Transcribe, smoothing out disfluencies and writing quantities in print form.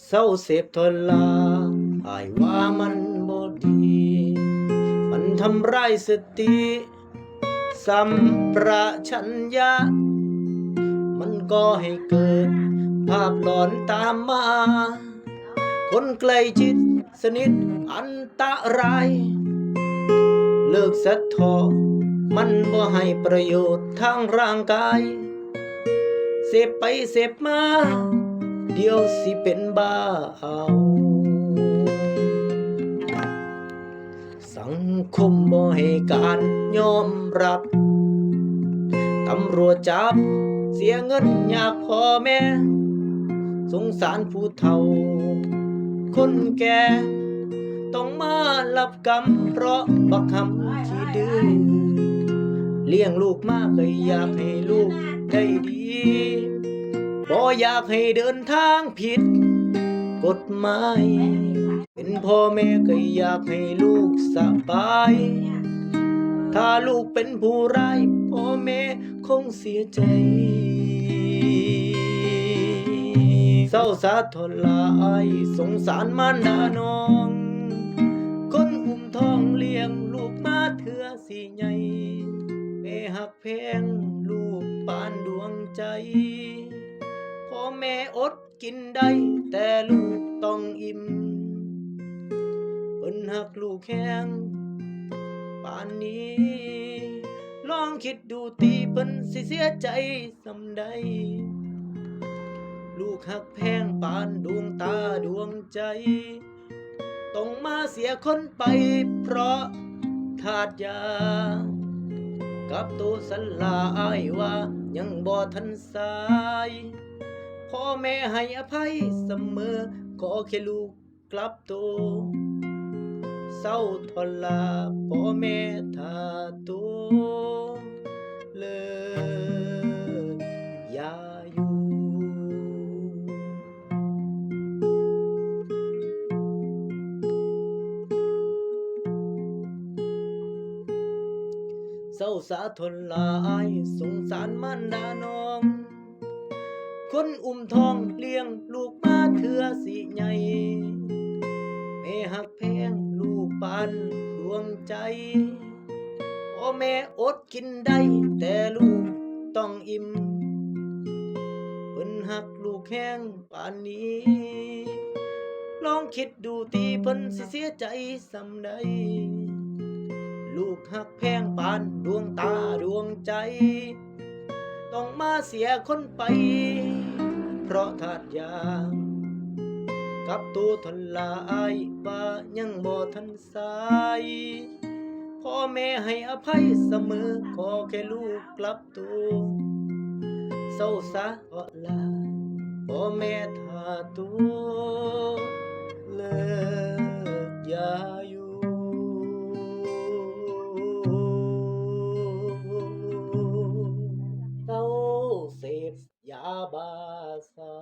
เศร้าเสพทนลาอายว่ามันบ่ดี มันทำร้ายสติสัมปชัญญะมันก็ให้เกิดภาพหลอนตามมา คนใกล้ชิดสนิทอันตราย เลิกสัดทอมันบ่ให้ประโยชน์ทางร่างกาย เสพไปเสพมาเดี๋ยวสิเป็นบ้าเอาสังคมบ่ให้การยอมรับตำรวจจับเสียเงินอยากพ่อแม่สงสารผู้เฒ่าคนแก่ต้องมารับกรรมเพราะบักคำที่ดื้อเลี้ยงลูกมาก็อยากให้ลูกได้ดีบ่อยากให้เดินทางผิดกฎหมายเป็นพ่อแม่ก็อยากให้ลูกสบายถ้าลูกเป็นผู้ร้ายพ่อแม่คงเสียใจเศร้าสะทนหลายสงสารมารดาน้องคนอุ้มท้องเลี้ยงลูกมาเถื่อสิใหญ่แม่หักแพงลูกปานดวงใจพ่อแม่อดกินได้แต่ลูกต้องอิ่มเพิ่นหักลูกแข้งป่านนี้ลองคิดดูตีเพิ่นสิเสียใจสำใดลูกหักแพงปานดวงตาดวงใจต้องมาเสียคนไปเพราะทาดยากับตัวสันลาอายว่ายังบ่ทันสายพ่อแม่ให้อภัยเสมอขอแค่ลูกกลับตัวเศร้าทนลาพ่อแม่ทาตัวเลิกยาอยู่เศร้าสาทนหลายสงสารมารดาน้องคนอุ้มท้องเลี้ยงลูกมาเถื่อสิใหญ่แม่หักแพงลูกปานดวงใจพ่อแม่อดกินได้แต่ลูกต้องอิ่มเพิ่นหักลูกแข้งป่านนี้ลองคิดดูตีเพิ่นสิเสียใจสำใดลูกหักแพงปานดวงตาดวงใจต้องมาเสียคนไปเพราะทาดยากับตัวทนลายว่ายังบ่ทันสายพ่อแม่ให้อภัยเสมอขอแค่ลูกกลับตัวเศร้าสะเพราะลาพ่อแม่ทาตัวเลิกยาอยู่เศร้าเสพยาบ้าสา